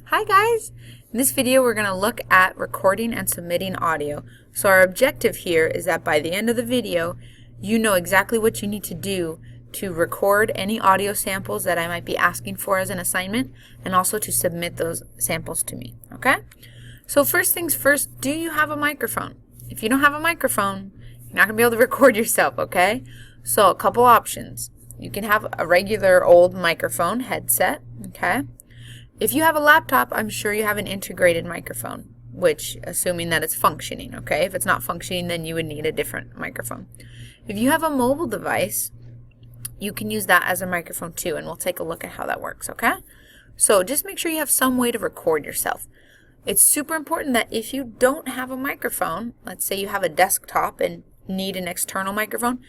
Hi guys! In this video we're going to look at recording and submitting audio. So our objective here is that by the end of the video you know exactly what you need to do to record any audio samples that I might be asking for as an assignment and also to submit those samples to me. Okay? So first things first, do you have a microphone? If you don't have a microphone, you're not going to be able to record yourself, okay? So a couple options. You can have a regular old microphone headset, okay? If you have a laptop, I'm sure you have an integrated microphone, which, assuming that it's functioning, okay? If it's not functioning, then you would need a different microphone. If you have a mobile device, you can use that as a microphone too, and we'll take a look at how that works, okay? So just make sure you have some way to record yourself. It's super important that if you don't have a microphone, let's say you have a desktop and need an external microphone,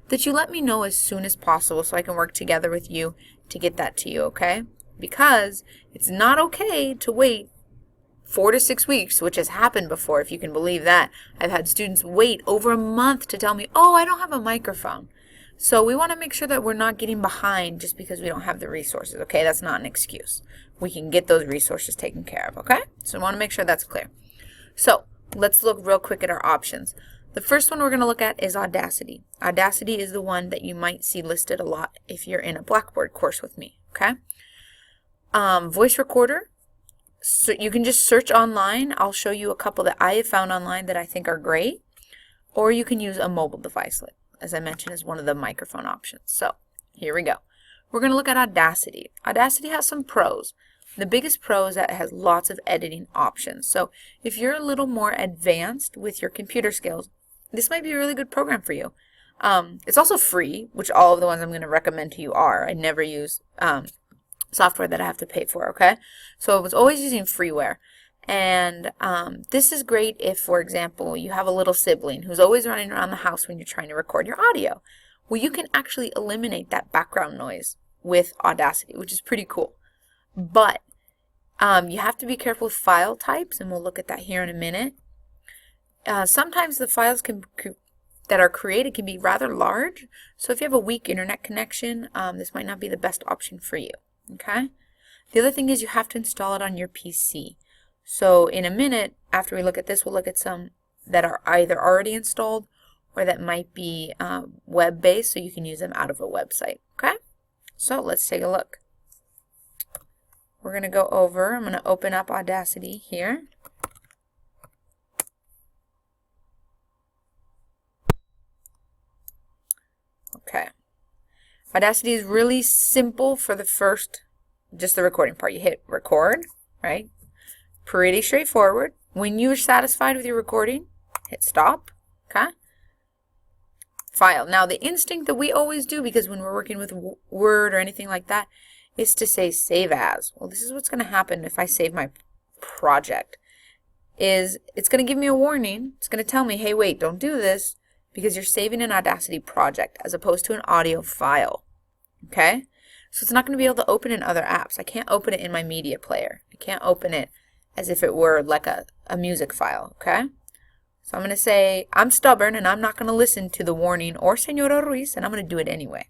that you let me know as soon as possible so I can work together with you to get that to you, okay? Because it's not okay to wait 4 to 6 weeks, which has happened before, if you can believe that. I've had students wait over a month to tell me, oh, I don't have a microphone. So we want to make sure that we're not getting behind just because we don't have the resources, okay? That's not an excuse. We can get those resources taken care of, okay? So we want to make sure that's clear. So let's look real quick at our options. The first one we're going to look at is Audacity. Audacity is the one that you might see listed a lot if you're in a Blackboard course with me, okay? Voice recorder, so you can just search online. I'll show you a couple that I have found online that I think are great, or you can use a mobile device, as I mentioned, as one of the microphone options. So here we go. We're going to look at Audacity. Audacity has some pros. The biggest pro is that it has lots of editing options. So if you're a little more advanced with your computer skills, this might be a really good program for you. It's also free, which all of the ones I'm going to recommend to you are. I never use software that I have to pay for, okay? So I was always using freeware. And this is great if, for example, you have a little sibling who's always running around the house when you're trying to record your audio. Well, you can actually eliminate that background noise with Audacity, which is pretty cool. But you have to be careful with file types, and we'll look at that here in a minute. Sometimes the files that are created can be rather large, so if you have a weak internet connection, this might not be the best option for you. Okay? The other thing is you have to install it on your PC. So in a minute, after we look at this, we'll look at some that are either already installed or that might be web-based, so you can use them out of a website. Okay? So let's take a look. We're going to go over, I'm going to open up Audacity here. Okay. Audacity is really simple for the first, just the recording part. You hit record, right? Pretty straightforward. When you're satisfied with your recording, hit stop, okay? File. Now the instinct that we always do, because when we're working with Word or anything like that, is to say save as. Well, this is what's going to happen if I save my project. It's going to give me a warning. It's going to tell me, hey, wait, don't do this, because you're saving an Audacity project as opposed to an audio file, okay? So it's not going to be able to open in other apps. I can't open it in my media player. I can't open it as if it were like a music file, okay? So I'm going to say, I'm stubborn and I'm not going to listen to the warning or Senora Ruiz, and I'm going to do it anyway.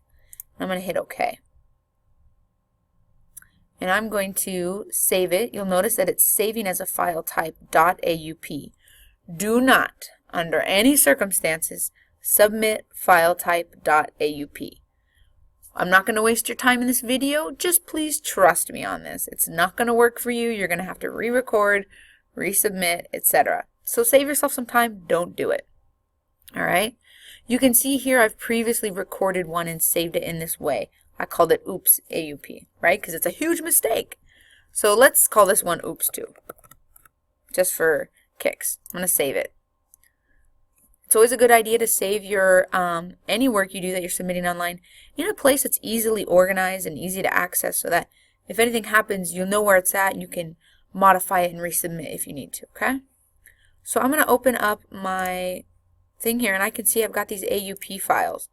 I'm going to hit OK. And I'm going to save it. You'll notice that it's saving as a file type .aup. Do not, under any circumstances, submit file type .aup. I'm not going to waste your time in this video. Just please trust me on this. It's not going to work for you. You're going to have to re-record, resubmit, etc. So save yourself some time. Don't do it. All right? You can see here I've previously recorded one and saved it in this way. I called it Oops AUP, right? Because it's a huge mistake. So let's call this one Oops 2, just for kicks. I'm going to save it. It's always a good idea to save your any work you do that you're submitting online in a place that's easily organized and easy to access, so that if anything happens, you'll know where it's at and you can modify it and resubmit if you need to, okay? So I'm going to open up my thing here, and I can see I've got these AUP files.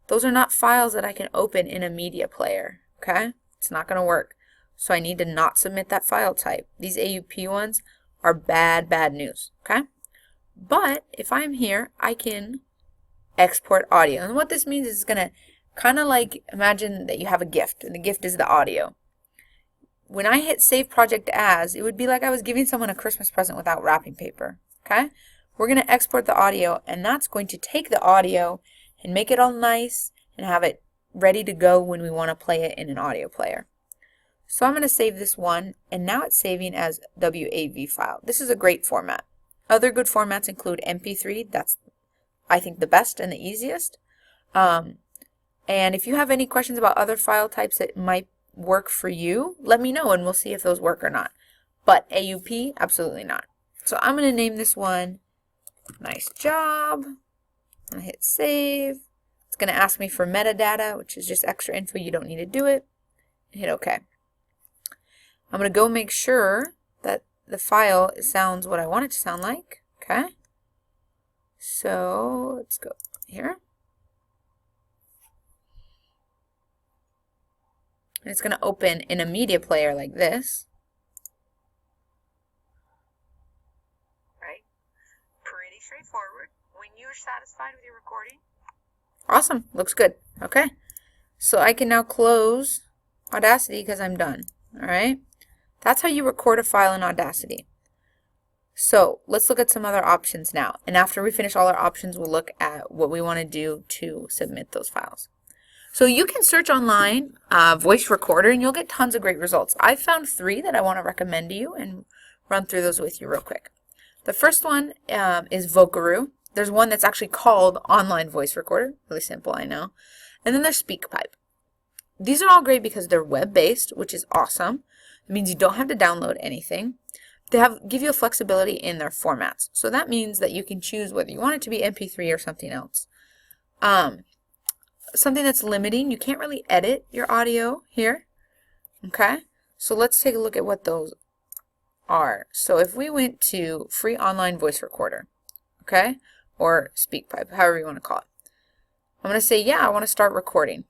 Those are not files that I can open in a media player, okay? It's not going to work. So I need to not submit that file type. These AUP ones are bad, bad news, okay? But if I'm here, I can export audio. And what this means is it's going to kind of like, imagine that you have a gift, and the gift is the audio. when I hit Save Project As, it would be like I was giving someone a Christmas present without wrapping paper. Okay? We're going to export the audio, and that's going to take the audio and make it all nice and have it ready to go when we want to play it in an audio player. So I'm going to save this one, and now it's saving as WAV file. This is a great format. Other good formats include MP3. That's, I think, the best and the easiest. And if you have any questions about other file types that might work for you, let me know and we'll see if those work or not. But AUP, absolutely not. So I'm going to name this one Nice Job. I'm going to hit Save. It's going to ask me for metadata, which is just extra info. You don't need to do it. And hit OK. I'm going to go make sure that the file sounds what I want it to sound like. Okay. So let's go here. And it's going to open in a media player like this. Right. Pretty straightforward. When you're satisfied with your recording. Awesome. Looks good. Okay. So I can now close Audacity because I'm done. All right. That's how you record a file in Audacity. So let's look at some other options now. And after we finish all our options, we'll look at what we want to do to submit those files. So you can search online voice recorder and you'll get tons of great results. I found 3 that I want to recommend to you and run through those with you real quick. The first one is Vocaroo. There's one that's actually called Online Voice Recorder. Really simple, I know. And then there's SpeakPipe. These are all great because they're web-based, which is awesome. It means you don't have to download anything. They give you a flexibility in their formats. So that means that you can choose whether you want it to be MP3 or something else. Something that's limiting, you can't really edit your audio here. Okay? So let's take a look at what those are. So if we went to Free Online Voice Recorder, okay, or SpeakPipe, however you want to call it, I'm going to say, yeah, I want to start recording.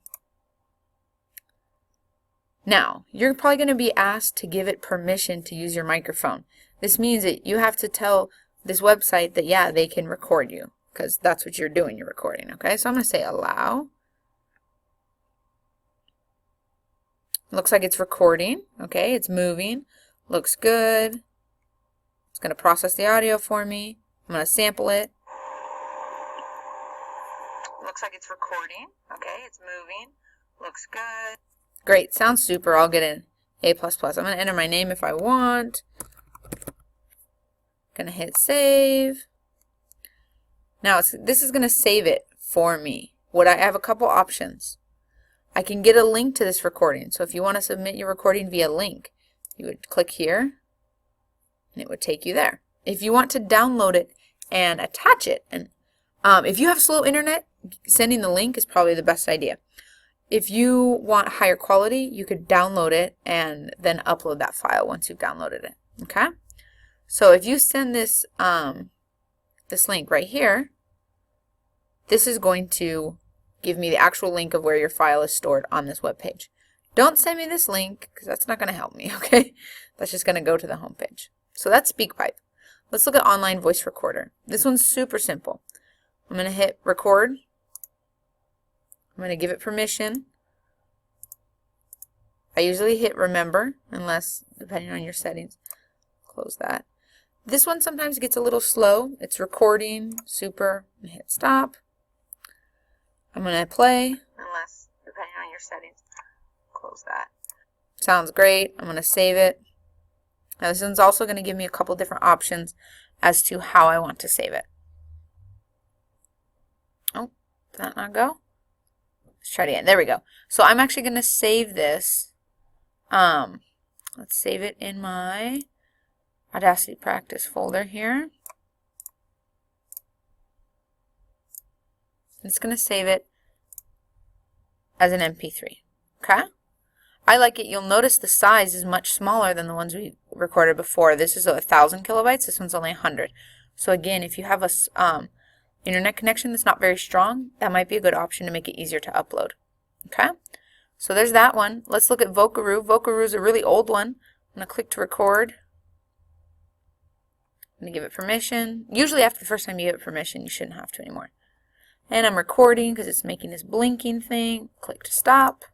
Now, you're probably going to be asked to give it permission to use your microphone. This means that you have to tell this website that, yeah, they can record you, because that's what you're doing, you're recording, okay? So I'm going to say allow. Looks like it's recording, okay? It's moving. Looks good. It's going to process the audio for me. I'm going to sample it. Looks like it's recording, okay? It's moving. Looks good. Great, sounds super. I'll get an A++. I'm going to enter my name if I want. Going to hit save. Now this is going to save it for me. I have a couple options. I can get a link to this recording. So if you want to submit your recording via link, you would click here and it would take you there. If you want to download it and attach it, and if you have slow internet, sending the link is probably the best idea. If you want higher quality, you could download it and then upload that file once you've downloaded it. Okay? So if you send this this link right here, this is going to give me the actual link of where your file is stored on this web page. Don't send me this link because that's not going to help me, okay? That's just going to go to the home page. So that's SpeakPipe. Let's look at Online Voice Recorder. This one's super simple. I'm going to hit record. I'm going to give it permission. I usually hit remember, unless, depending on your settings, close that. This one sometimes gets a little slow. It's recording, super. I'm going to hit stop. I'm going to play. Unless, depending on your settings, close that. Sounds great. I'm going to save it. Now this one's also going to give me a couple different options as to how I want to save it. Oh, did that not go? Let's try it again. There we go. So I'm actually going to save this. Let's save it in my Audacity practice folder here. It's going to save it as an MP3. Okay? I like it. You'll notice the size is much smaller than the ones we recorded before. This is 1,000 kilobytes. This one's only 100. So again, if you have a internet connection that's not very strong, that might be a good option to make it easier to upload. Okay? So there's that one. Let's look at Vocaroo. Vocaroo is a really old one. I'm going to click to record. I'm going to give it permission. Usually after the first time you give it permission, you shouldn't have to anymore. And I'm recording because it's making this blinking thing. Click to stop.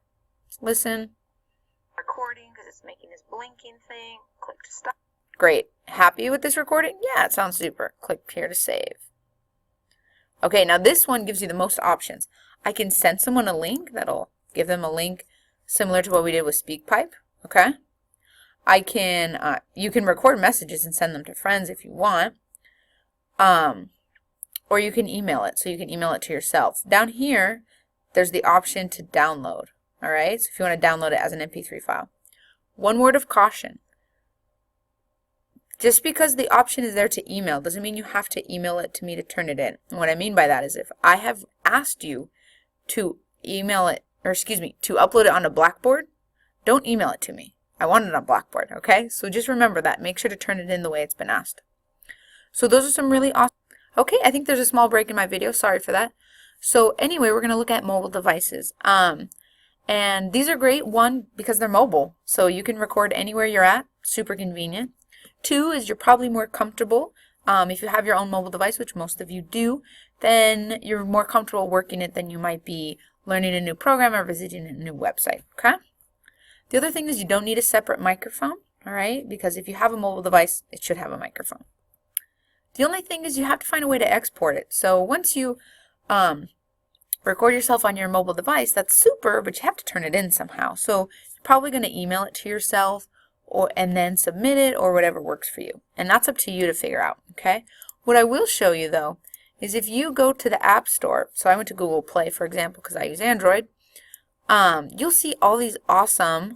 Listen. Recording because it's It's making this blinking thing. Click to stop. Great. Happy with this recording? Yeah, it sounds super. Click here to save. Okay, now this one gives you the most options. I can send someone a link that'll give them a link similar to what we did with SpeakPipe. Okay. I can, you can record messages and send them to friends if you want. Or you can email it, so you can email it to yourself. Down here, there's the option to download. All right, so if you want to download it as an MP3 file. One word of caution. Just because the option is there to email doesn't mean you have to email it to me to turn it in. And what I mean by that is if I have asked you to email it, or excuse me, to upload it onto Blackboard, don't email it to me. I want it on Blackboard, okay? So just remember that. Make sure to turn it in the way it's been asked. So those are some really awesome. Okay, I think there's a small break in my video. Sorry for that. So anyway, we're going to look at mobile devices. And these are great. One, because they're mobile. So you can record anywhere you're at. Super convenient. Two is you're probably more comfortable. If you have your own mobile device, which most of you do, then you're more comfortable working it than you might be learning a new program or visiting a new website. Okay? The other thing is you don't need a separate microphone. All right? Because if you have a mobile device, it should have a microphone. The only thing is you have to find a way to export it. So once you record yourself on your mobile device, that's super, but you have to turn it in somehow. So you're probably going to email it to yourself and then submit it or whatever works for you. And that's up to you to figure out, okay? What I will show you, though, is if you go to the App Store, so I went to Google Play, for example, because I use Android, you'll see all these awesome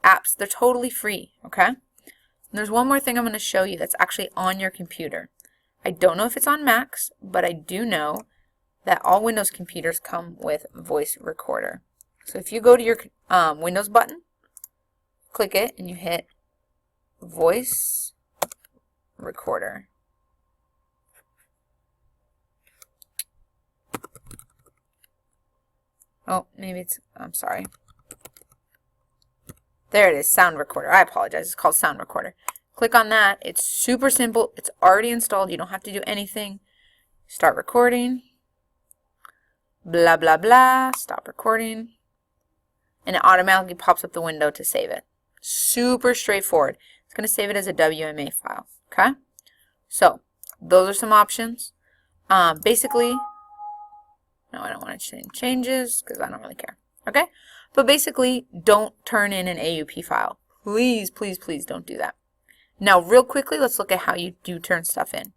apps. They're totally free, okay? And there's one more thing I'm going to show you that's actually on your computer. I don't know if it's on Macs, but I do know that all Windows computers come with Voice Recorder. So if you go to your Windows button, click it, and you hit Voice Recorder. Oh, maybe it's, I'm sorry. There it is, Sound Recorder. I apologize. It's called Sound Recorder. Click on that. It's super simple. It's already installed. You don't have to do anything. Start recording. Blah, blah, blah. Stop recording. And it automatically pops up the window to save it. Super straightforward. It's going to save it as a WMA file. Okay? So, those are some options. Basically, no, I don't want to change changes because I don't really care. Okay? But basically, don't turn in an AUP file. Please, please, please don't do that. Now, real quickly, let's look at how you do turn stuff in.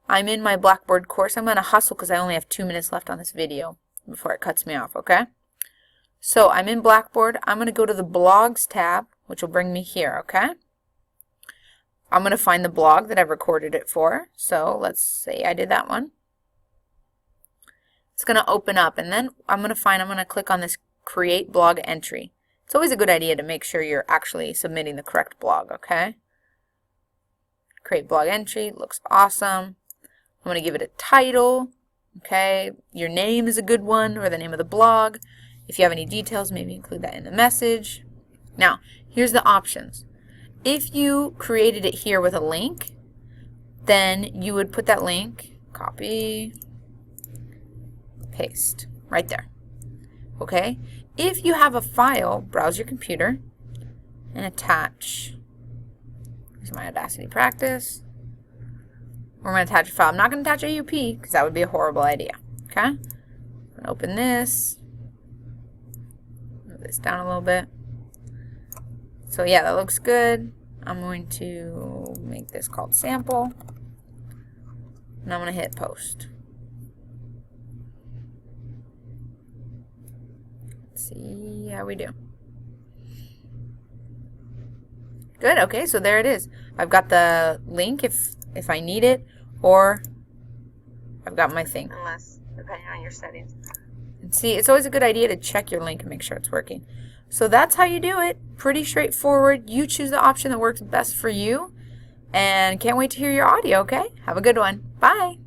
I'm in my Blackboard course. I'm going to hustle because I only have 2 minutes left on this video before it cuts me off, okay? So I'm in Blackboard. I'm going to go to the Blogs tab, which will bring me here, okay? I'm going to find the blog that I've recorded it for. So let's say I did that one. It's going to open up, and then I'm going to click on this Create Blog Entry. It's always a good idea to make sure you're actually submitting the correct blog, okay? Create Blog Entry, looks awesome. I'm going to give it a title, okay? Your name is a good one, or the name of the blog. If you have any details, maybe include that in the message. Now, here's the options. If you created it here with a link, then you would put that link, copy, paste, right there. Okay? If you have a file, browse your computer and attach. Here's my Audacity practice. We're going to attach a file. I'm not going to attach AUP because that would be a horrible idea. Okay? I'm going to open this. Move this down a little bit. So yeah, that looks good. I'm going to make this called sample. And I'm going to hit post. Let's see how we do. Good. Okay, so there it is. I've got the link if I need it, or I've got my thing. Unless, depending on your settings. And see, it's always a good idea to check your link and make sure it's working. So that's how you do it. Pretty straightforward. You choose the option that works best for you. And can't wait to hear your audio, okay? Have a good one. Bye.